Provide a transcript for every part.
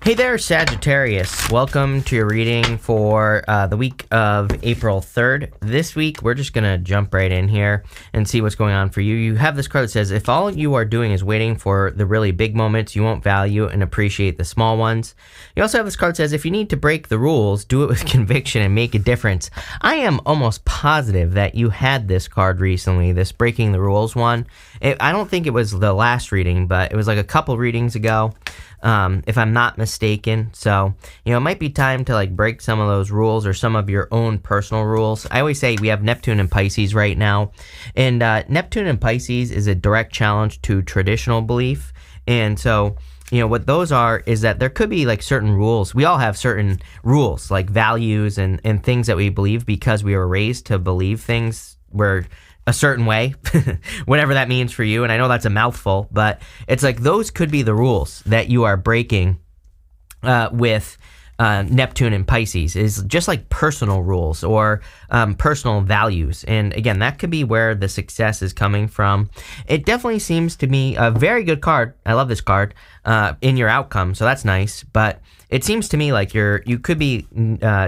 Hey there, Sagittarius. Welcome to your reading for the week of April 3rd. This week, we're just going to jump right in here and see what's going on for you. You have this card that says, if all you are doing is waiting for the really big moments, you won't value and appreciate the small ones. You also have this card that says, if you need to break the rules, do it with conviction and make a difference. I am almost positive that you had this card recently, this breaking the rules one. I don't think it was the last reading, but it was like a couple readings ago. If I'm not mistaken. So, it might be time to break some of those rules or some of your own personal rules. I always say we have Neptune and Pisces right now, and Neptune and Pisces is a direct challenge to traditional belief. And so, what those are is that there could be certain rules. We all have certain rules, like values and things that we believe because we were raised to believe things were a certain way, whatever that means for you. And I know that's a mouthful, but it's those could be the rules that you are breaking with Neptune and Pisces, is just personal rules or personal values. And again, that could be where the success is coming from. It definitely seems to me a very good card. I love this card in your outcome. So that's nice. But it seems to me like you could be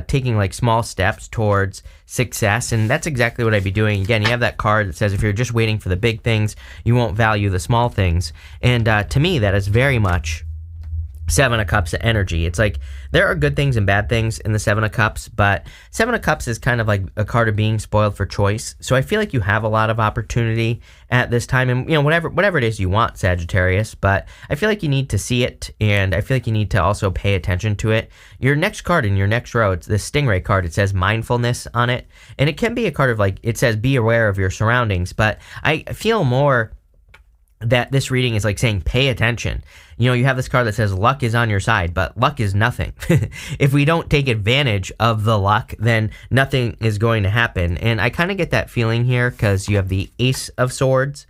taking small steps towards success, and that's exactly what I'd be doing. Again, you have that card that says if you're just waiting for the big things, you won't value the small things. And to me, that is very much Seven of Cups energy. It's there are good things and bad things in the Seven of Cups, but Seven of Cups is kind of like a card of being spoiled for choice. So I feel like you have a lot of opportunity at this time, and whatever it is you want, Sagittarius. But I feel like you need to see it, and I feel like you need to also pay attention to it. Your next card in your next row, it's the Stingray card. It says mindfulness on it, and it can be a card of it says be aware of your surroundings. But I feel more that this reading is saying pay attention. You have this card that says luck is on your side, but luck is nothing. If we don't take advantage of the luck, then nothing is going to happen. And I kind of get that feeling here because you have the Ace of Swords.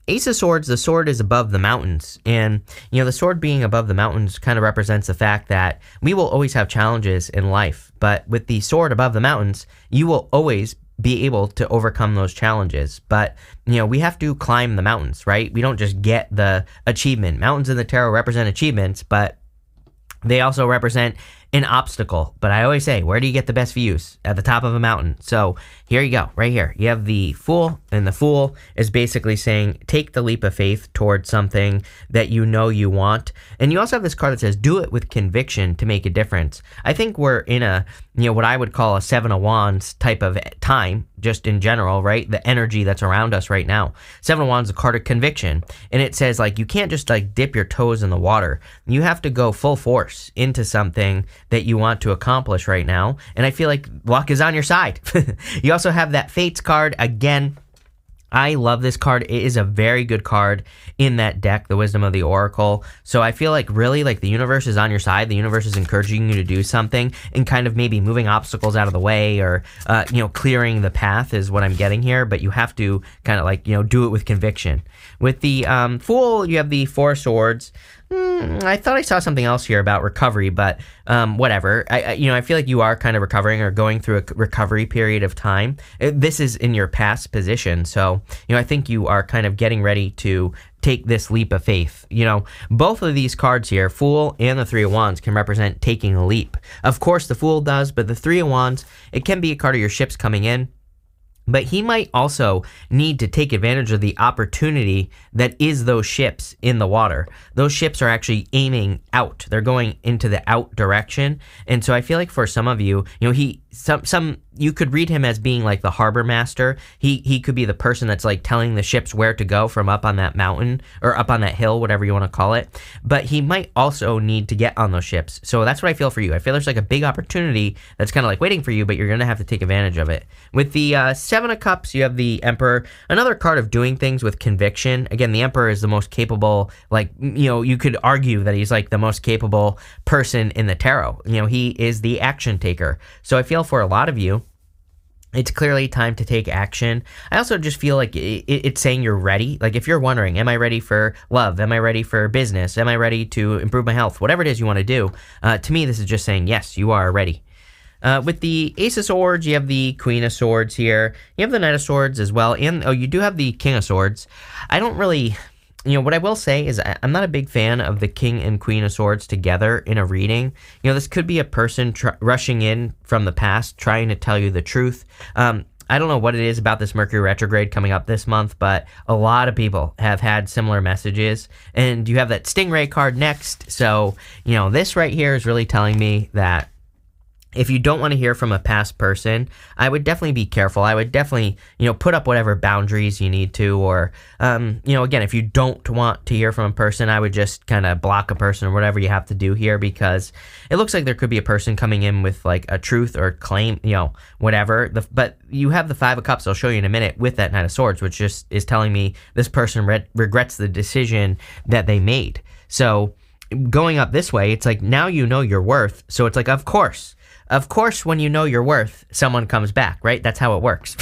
Ace of Swords, the sword is above the mountains. And, the sword being above the mountains kind of represents the fact that we will always have challenges in life. But with the sword above the mountains, you will always be able to overcome those challenges. But, we have to climb the mountains, right? We don't just get the achievement. Mountains in the tarot represent achievements, but they also represent an obstacle. But I always say, where do you get the best views? At the top of a mountain. So here you go, right here. You have the Fool, and the Fool is basically saying, take the leap of faith towards something that you want. And you also have this card that says, do it with conviction to make a difference. I think we're in a, what I would call a Seven of Wands type of time, just in general, right? The energy that's around us right now. Seven of Wands is a card of conviction. And it says, you can't just dip your toes in the water. You have to go full force into something that you want to accomplish right now. And I feel like luck is on your side. You also have that Fates card. Again, I love this card. It is a very good card in that deck, the Wisdom of the Oracle. So I feel really the universe is on your side. The universe is encouraging you to do something and kind of maybe moving obstacles out of the way or, clearing the path is what I'm getting here. But you have to kind of do it with conviction. With the Fool, you have the Four of Swords. I thought I saw something else here about recovery, but whatever. I feel like you are kind of recovering or going through a recovery period of time. This is in your past position, so I think you are kind of getting ready to take this leap of faith. Both of these cards here, Fool and the Three of Wands, can represent taking a leap. Of course, the Fool does, but the Three of Wands, it can be a card of your ships coming in. But he might also need to take advantage of the opportunity that is those ships in the water. Those ships are actually aiming out. They're going into the out direction. And so I feel like for some of you, you could read him as being the harbor master. He could be the person that's telling the ships where to go from up on that mountain or up on that hill, whatever you want to call it. But he might also need to get on those ships. So that's what I feel for you. I feel there's a big opportunity that's kind of waiting for you, but you're going to have to take advantage of it. With the Seven of Cups, you have the Emperor, another card of doing things with conviction. Again, the Emperor is the most capable, you could argue that he's the most capable person in the tarot. He is the action taker. So I feel for a lot of you, it's clearly time to take action. I also just feel like it's saying you're ready. If you're wondering, am I ready for love? Am I ready for business? Am I ready to improve my health? Whatever it is you want to do, to me, this is just saying, yes, you are ready. With the Ace of Swords, you have the Queen of Swords here. You have the Knight of Swords as well. And, you do have the King of Swords. I don't really What I will say is I'm not a big fan of the King and Queen of Swords together in a reading. This could be a person rushing in from the past, trying to tell you the truth. I don't know what it is about this Mercury retrograde coming up this month, but a lot of people have had similar messages. And you have that Stingray card next. So, this right here is really telling me that if you don't want to hear from a past person, I would definitely be careful. I would definitely, put up whatever boundaries you need to, or, again, if you don't want to hear from a person, I would just kind of block a person or whatever you have to do here, because it looks like there could be a person coming in with like a truth or claim, whatever. But you have the Five of Cups, I'll show you in a minute, with that Knight of Swords, which just is telling me this person regrets the decision that they made. So going up this way, it's like, now you know your worth. So it's like, of course, when you know your worth, someone comes back, right? That's how it works.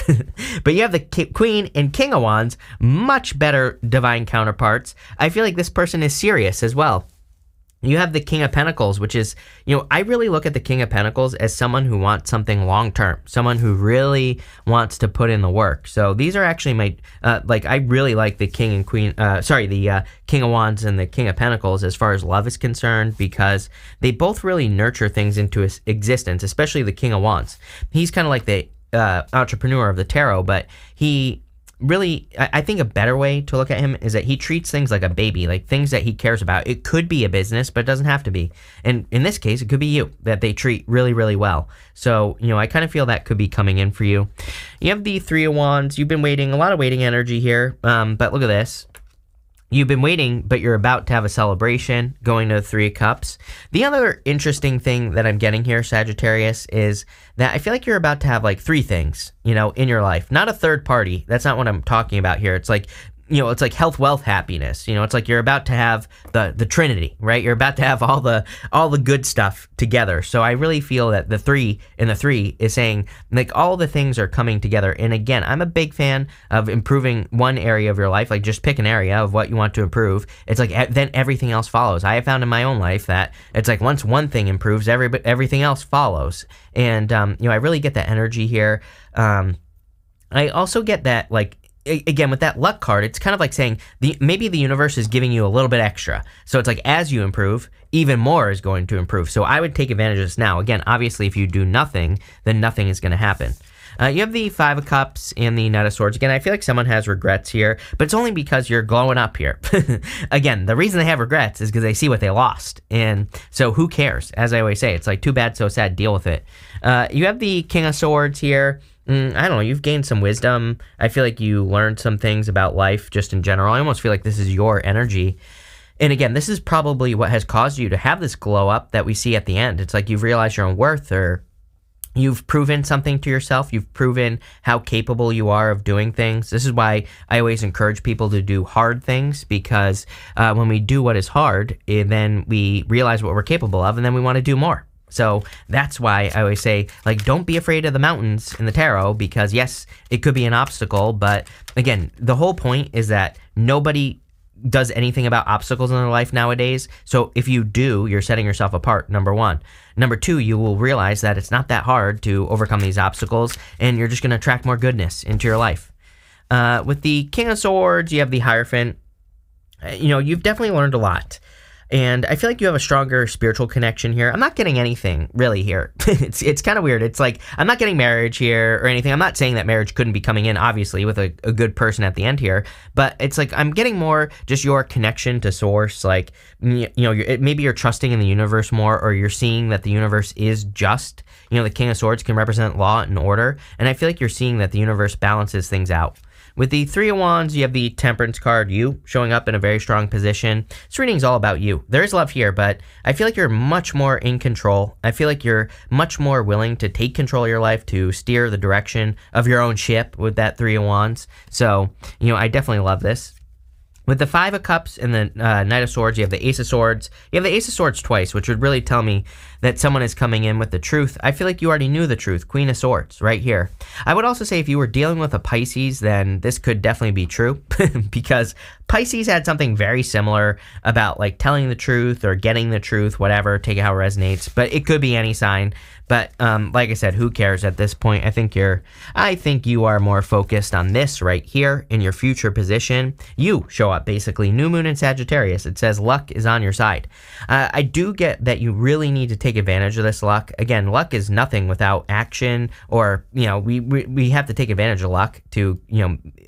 But you have the Queen and King of Wands, much better divine counterparts. I feel like this person is serious as well. You have the King of Pentacles, which is, I really look at the King of Pentacles as someone who wants something long-term, someone who really wants to put in the work. So these are actually my, I really like the King and Queen, the King of Wands and the King of Pentacles as far as love is concerned, because they both really nurture things into existence, especially the King of Wands. He's kind of like the entrepreneur of the tarot, but he really, I think a better way to look at him is that he treats things like a baby, like things that he cares about. It could be a business, but it doesn't have to be. And in this case, it could be you that they treat really, really well. So, I kind of feel that could be coming in for you. You have the Three of Wands. You've been waiting, a lot of waiting energy here. But look at this. You've been waiting, but you're about to have a celebration, going to the Three of Cups. The other interesting thing that I'm getting here, Sagittarius, is that I feel like you're about to have like three things, in your life. Not a third party. That's not what I'm talking about here. It's like, it's like health, wealth, happiness. It's like you're about to have the Trinity, right? You're about to have all the good stuff together. So I really feel that the three is saying like all the things are coming together. And again, I'm a big fan of improving one area of your life. Like just pick an area of what you want to improve. It's like then everything else follows. I have found in my own life that it's like once one thing improves, everything else follows. And I really get that energy here. I also get that like, again, with that luck card, it's kind of like saying maybe the universe is giving you a little bit extra. So it's like as you improve, even more is going to improve. So I would take advantage of this now. Again, obviously, if you do nothing, then nothing is going to happen. You have the Five of Cups and the Knight of Swords. Again, I feel like someone has regrets here, but it's only because you're glowing up here. Again, the reason they have regrets is because they see what they lost. And so who cares? As I always say, it's like too bad, so sad, deal with it. You have the King of Swords here. I don't know, you've gained some wisdom. I feel like you learned some things about life just in general. I almost feel like this is your energy. And again, this is probably what has caused you to have this glow up that we see at the end. It's like you've realized your own worth, or you've proven something to yourself. You've proven how capable you are of doing things. This is why I always encourage people to do hard things, because when we do what is hard, then we realize what we're capable of, and then we want to do more. So that's why I always say, like, don't be afraid of the mountains in the tarot, because yes, it could be an obstacle, but again, the whole point is that nobody does anything about obstacles in their life nowadays. So if you do, you're setting yourself apart, number one. Number two, you will realize that it's not that hard to overcome these obstacles, and you're just going to attract more goodness into your life. With the King of Swords, you have the Hierophant. You've definitely learned a lot. And I feel like you have a stronger spiritual connection here. I'm not getting anything really here. It's kind of weird. It's like I'm not getting marriage here or anything. I'm not saying that marriage couldn't be coming in, obviously, with a good person at the end here. But it's like I'm getting more just your connection to source. Like, maybe you're trusting in the universe more, or you're seeing that the universe is just. The King of Swords can represent law and order. And I feel like you're seeing that the universe balances things out. With the Three of Wands, you have the Temperance card, you showing up in a very strong position. This reading is all about you. There is love here, but I feel like you're much more in control. I feel like you're much more willing to take control of your life, to steer the direction of your own ship with that Three of Wands. So, I definitely love this. With the Five of Cups and the Knight of Swords, you have the Ace of Swords. You have the Ace of Swords twice, which would really tell me that someone is coming in with the truth. I feel like you already knew the truth. Queen of Swords, right here. I would also say if you were dealing with a Pisces, then this could definitely be true, because Pisces had something very similar about like telling the truth or getting the truth, whatever, take it how it resonates. But it could be any sign. But like I said, who cares at this point? I think you are more focused on this right here in your future position. You show up, basically. New moon in Sagittarius. It says luck is on your side. I do get that you really need to take advantage of this luck. Again, luck is nothing without action, or, we have to take advantage of luck to,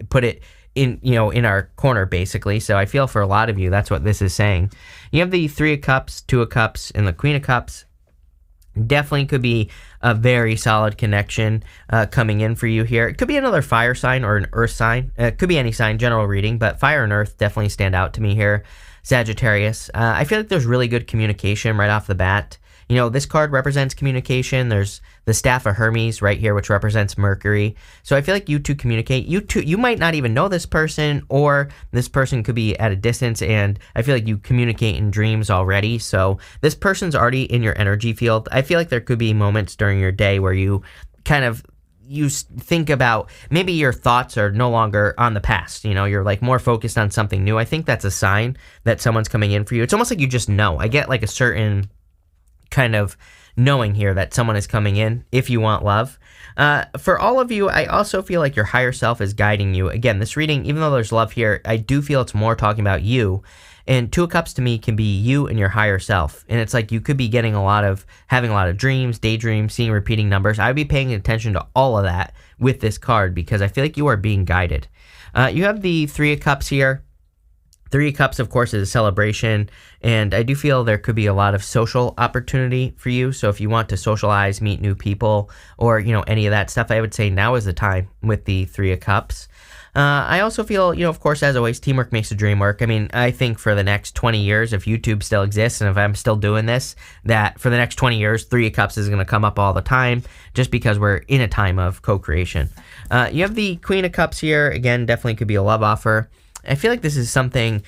put it in our corner, basically. So I feel for a lot of you, that's what this is saying. You have the Three of Cups, Two of Cups, and the Queen of Cups. Definitely could be a very solid connection coming in for you here. It could be another fire sign or an earth sign. It could be any sign, general reading, but fire and earth definitely stand out to me here, Sagittarius. I feel like there's really good communication right off the bat. This card represents communication. There's the Staff of Hermes right here, which represents Mercury. So I feel like you two communicate. You might not even know this person, or this person could be at a distance, and I feel like you communicate in dreams already. So this person's already in your energy field. I feel like there could be moments during your day where you kind of think about, maybe your thoughts are no longer on the past. You're like more focused on something new. I think that's a sign that someone's coming in for you. It's almost like you just know. I get like a certain kind of knowing here that someone is coming in if you want love. For all of you, I also feel like your higher self is guiding you. Again, this reading, even though there's love here, I do feel it's more talking about you. And Two of Cups to me can be you and your higher self. And it's like you could be having a lot of dreams, daydreams, seeing repeating numbers. I would be paying attention to all of that with this card, because I feel like you are being guided. You have the Three of Cups here. Three of Cups, of course, is a celebration, and I do feel there could be a lot of social opportunity for you. So if you want to socialize, meet new people, or, any of that stuff, I would say now is the time with the Three of Cups. I also feel, of course, as always, teamwork makes the dream work. I mean, I think for the next 20 years, if YouTube still exists and if I'm still doing this, that for the next 20 years, Three of Cups is going to come up all the time, just because we're in a time of co-creation. You have the Queen of Cups here. Again, definitely could be a love offer. I feel like this is something,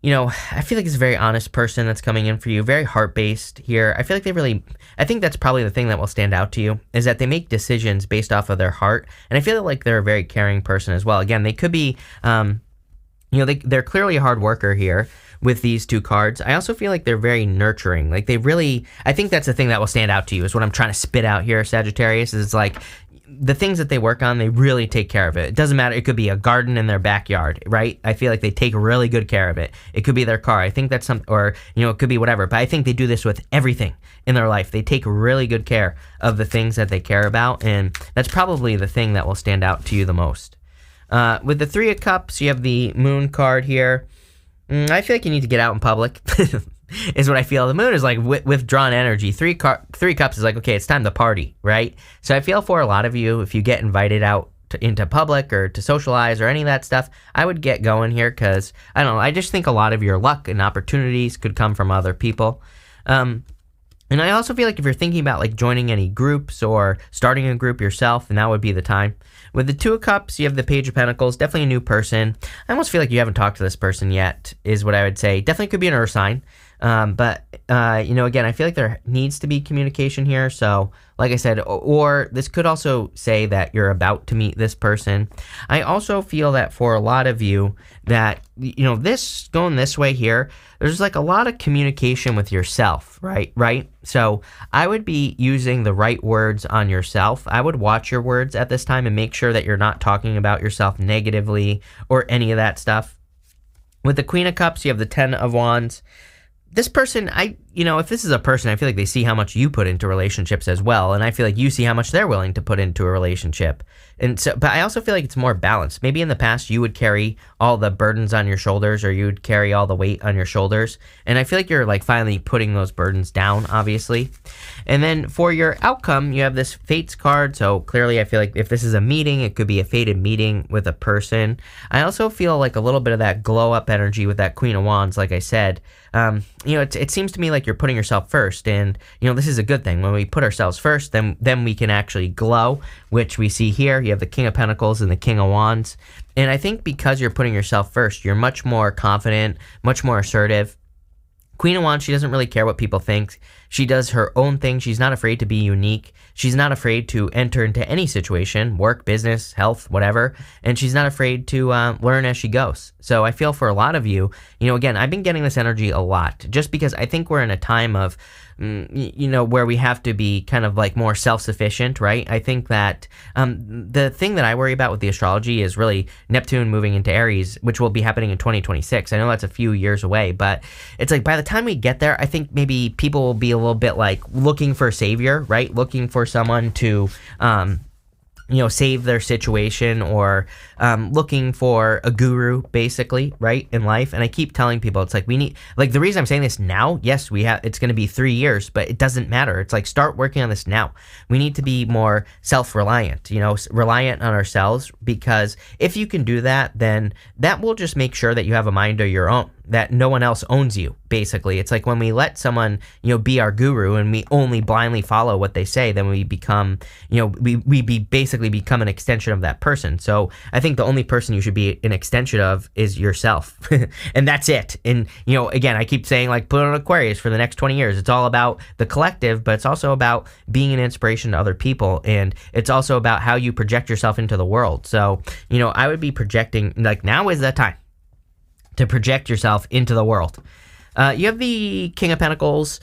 I feel like it's a very honest person that's coming in for you, very heart-based here. I feel like I think that's probably the thing that will stand out to you, is that they make decisions based off of their heart. And I feel like they're a very caring person as well. Again, they could be, they're clearly a hard worker here with these two cards. I also feel like they're very nurturing. Like I think that's the thing that will stand out to you, is what I'm trying to spit out here, Sagittarius, is like, the things that they work on, they really take care of it. It doesn't matter. It could be a garden in their backyard, right? I feel like they take really good care of it. It could be their car. I think that's it could be whatever. But I think they do this with everything in their life. They take really good care of the things that they care about. And that's probably the thing that will stand out to you the most. With the Three of Cups, you have the Moon card here. I feel like you need to get out in public. Is what I feel. The moon is like withdrawn energy. Three Cups is like, okay, it's time to party, right? So I feel for a lot of you, if you get invited out into public or to socialize or any of that stuff, I would get going here, because I don't know, I just think a lot of your luck and opportunities could come from other people. And I also feel like if you're thinking about like joining any groups or starting a group yourself, then that would be the time. With the Two of Cups, you have the Page of Pentacles, definitely a new person. I almost feel like you haven't talked to this person yet, is what I would say. Definitely could be an earth sign. But again, I feel like there needs to be communication here. So like I said, or this could also say that you're about to meet this person. I also feel that for a lot of you that, this going this way here, there's like a lot of communication with yourself, right? So I would be using the right words on yourself. I would watch your words at this time and make sure that you're not talking about yourself negatively or any of that stuff. With the Queen of Cups, you have the Ten of Wands. This person, if this is a person, I feel like they see how much you put into relationships as well. And I feel like you see how much they're willing to put into a relationship. And so, but I also feel like it's more balanced. Maybe in the past you would carry all the burdens on your shoulders, or you would carry all the weight on your shoulders. And I feel like you're like finally putting those burdens down, obviously. And then for your outcome, you have this Fates card. So clearly I feel like if this is a meeting, it could be a fated meeting with a person. I also feel like a little bit of that glow up energy with that Queen of Wands, like I said. It seems to me like you're putting yourself first, and this is a good thing. When we put ourselves first, then we can actually glow, which we see here. You have the King of Pentacles and the King of Wands, and I think because you're putting yourself first, you're much more confident, much more assertive. Queen of Wands, she doesn't really care what people think. She does her own thing. She's not afraid to be unique. She's not afraid to enter into any situation, work, business, health, whatever. And she's not afraid to learn as she goes. So I feel for a lot of you, again, I've been getting this energy a lot just because I think we're in a time of where we have to be kind of like more self-sufficient, right? I think that the thing that I worry about with the astrology is really Neptune moving into Aries, which will be happening in 2026. I know that's a few years away, but it's like by the time we get there, I think maybe people will be a little bit like looking for a savior, right? Looking for someone to save their situation, or looking for a guru, basically, right, in life. And I keep telling people, it's like we need, like, the reason I'm saying this now, yes, it's going to be 3 years, but it doesn't matter. It's like, start working on this now. We need to be more self-reliant, reliant on ourselves, because if you can do that, then that will just make sure that you have a mind of your own, that no one else owns you, basically. It's like when we let someone, be our guru and we only blindly follow what they say, then we become, we basically become an extension of that person. So I think the only person you should be an extension of is yourself. And that's it. And, again, I keep saying, like, put on Aquarius for the next 20 years. It's all about the collective, but it's also about being an inspiration to other people. And it's also about how you project yourself into the world. So, I would be projecting, like, now is the time to project yourself into the world. You have the King of Pentacles.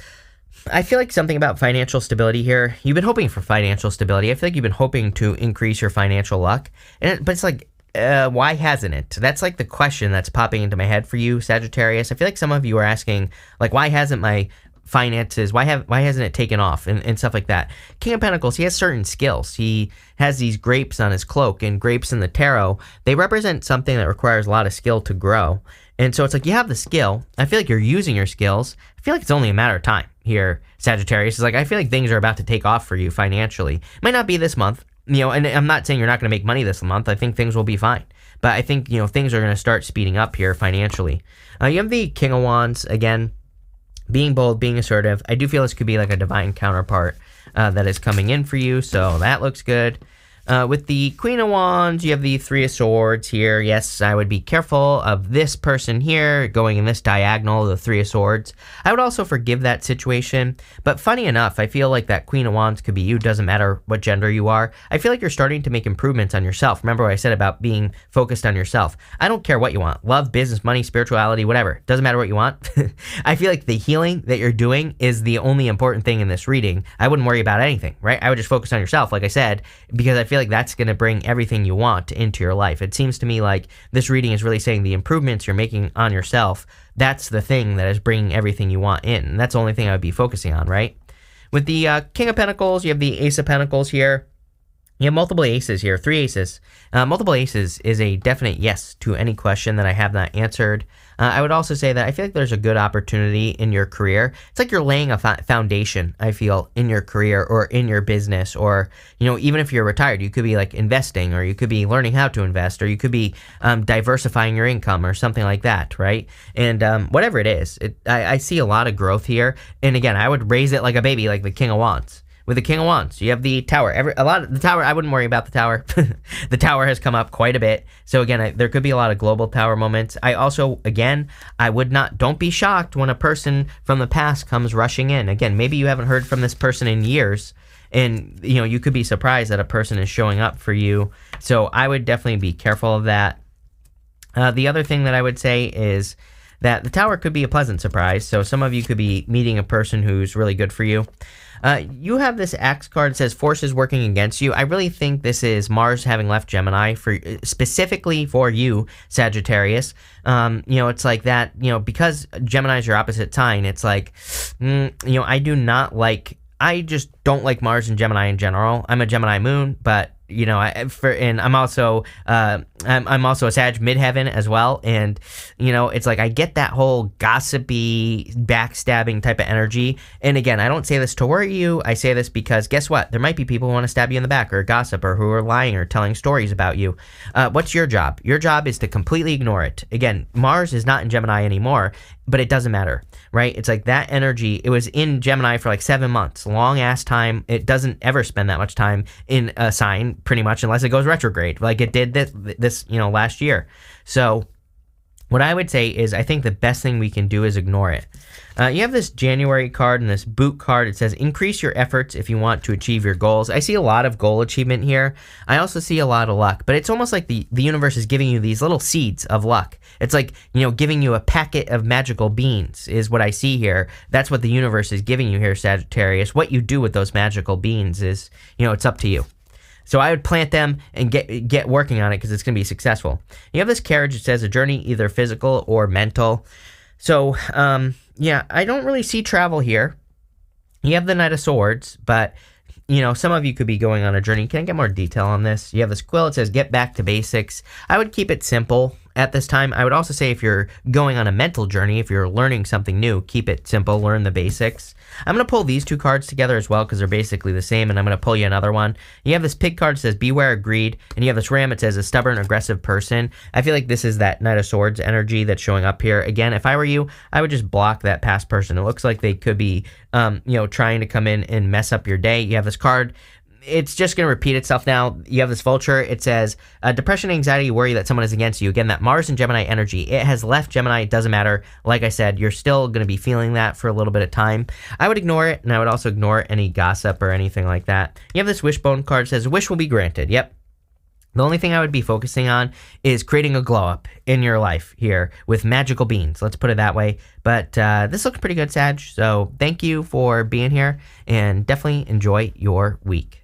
I feel like something about financial stability here. You've been hoping for financial stability. I feel like you've been hoping to increase your financial luck. But it's like, why hasn't it? That's like the question that's popping into my head for you, Sagittarius. I feel like some of you are asking, like, why hasn't my finances, why hasn't it taken off, and stuff like that. King of Pentacles, he has certain skills. He has these grapes on his cloak, and grapes in the tarot, they represent something that requires a lot of skill to grow. And so it's like, you have the skill. I feel like you're using your skills. I feel like it's only a matter of time here, Sagittarius. It's like, I feel like things are about to take off for you financially. Might not be this month, and I'm not saying you're not going to make money this month. I think things will be fine. But I think, things are going to start speeding up here financially. You have the King of Wands, again, being bold, being assertive. I do feel this could be like a divine counterpart that is coming in for you, so that looks good. With the Queen of Wands, you have the Three of Swords here. Yes, I would be careful of this person here going in this diagonal, the Three of Swords. I would also forgive that situation. But funny enough, I feel like that Queen of Wands could be you. Doesn't matter what gender you are. I feel like you're starting to make improvements on yourself. Remember what I said about being focused on yourself. I don't care what you want. Love, business, money, spirituality, whatever. Doesn't matter what you want. I feel like the healing that you're doing is the only important thing in this reading. I wouldn't worry about anything, right? I would just focus on yourself, like I said, because I feel like that's going to bring everything you want into your life. It seems to me like this reading is really saying the improvements you're making on yourself, that's the thing that is bringing everything you want in. And that's the only thing I would be focusing on, right? With the King of Pentacles, you have the Ace of Pentacles here. You have multiple aces here, 3 aces. Multiple aces is a definite yes to any question that I have not answered. I would also say that I feel like there's a good opportunity in your career. It's like you're laying a foundation, I feel, in your career or in your business, or, even if you're retired, you could be like investing, or you could be learning how to invest, or you could be diversifying your income or something like that, right? And whatever it is, I see a lot of growth here. And again, I would raise it like a baby, like the King of Wands. With the King of Wands, you have the Tower. The Tower, I wouldn't worry about the Tower. The Tower has come up quite a bit. So again, there could be a lot of global Tower moments. I also, again, don't be shocked when a person from the past comes rushing in. Again, maybe you haven't heard from this person in years, and you could be surprised that a person is showing up for you. So I would definitely be careful of that. The other thing that I would say is that the Tower could be a pleasant surprise. So some of you could be meeting a person who's really good for you. You have this Axe card that says forces working against you. I really think this is Mars having left Gemini specifically for you, Sagittarius. It's like that, because Gemini is your opposite sign. It's like, I just don't like Mars and Gemini in general. I'm a Gemini moon, but I'm also a Sag midheaven as well, and it's like I get that whole gossipy, backstabbing type of energy. And again, I don't say this to worry you. I say this because guess what? There might be people who want to stab you in the back, or gossip, or who are lying or telling stories about you. What's your job? Your job is to completely ignore it. Again, Mars is not in Gemini anymore, but it doesn't matter, right? It's like that energy. It was in Gemini for like 7 months, long ass time. It doesn't ever spend that much time in a sign, pretty much, unless it goes retrograde, like it did this last year. So What I would say is I think the best thing we can do is ignore it. You have this January card and this boot card. It says increase your efforts if you want to achieve your goals. I see a lot of goal achievement here. I also see a lot of luck, but it's almost like the universe is giving you these little seeds of luck. It's like, giving you a packet of magical beans is what I see here. That's what the universe is giving you here, Sagittarius. What you do with those magical beans is, it's up to you. So I would plant them and get working on it because it's going to be successful. You have this carriage that says a journey, either physical or mental. So, I don't really see travel here. You have the Knight of Swords, but, some of you could be going on a journey. Can I get more detail on this? You have this quill. It says get back to basics. I would keep it simple at this time. I would also say if you're going on a mental journey, if you're learning something new, keep it simple, learn the basics. I'm going to pull these two cards together as well because they're basically the same, and I'm going to pull you another one. You have this pig card that says beware of greed, and you have this ram that says a stubborn, aggressive person. I feel like this is that Knight of Swords energy that's showing up here. Again, if I were you, I would just block that past person. It looks like they could be, trying to come in and mess up your day. You have this card. It's just going to repeat itself now. You have this vulture. It says, depression, anxiety, worry that someone is against you. Again, that Mars and Gemini energy. It has left Gemini. It doesn't matter. Like I said, you're still going to be feeling that for a little bit of time. I would ignore it, and I would also ignore any gossip or anything like that. You have this wishbone card. It says, wish will be granted. Yep. The only thing I would be focusing on is creating a glow up in your life here with magical beans. Let's put it that way. But this looks pretty good, Sag. So thank you for being here, and definitely enjoy your week.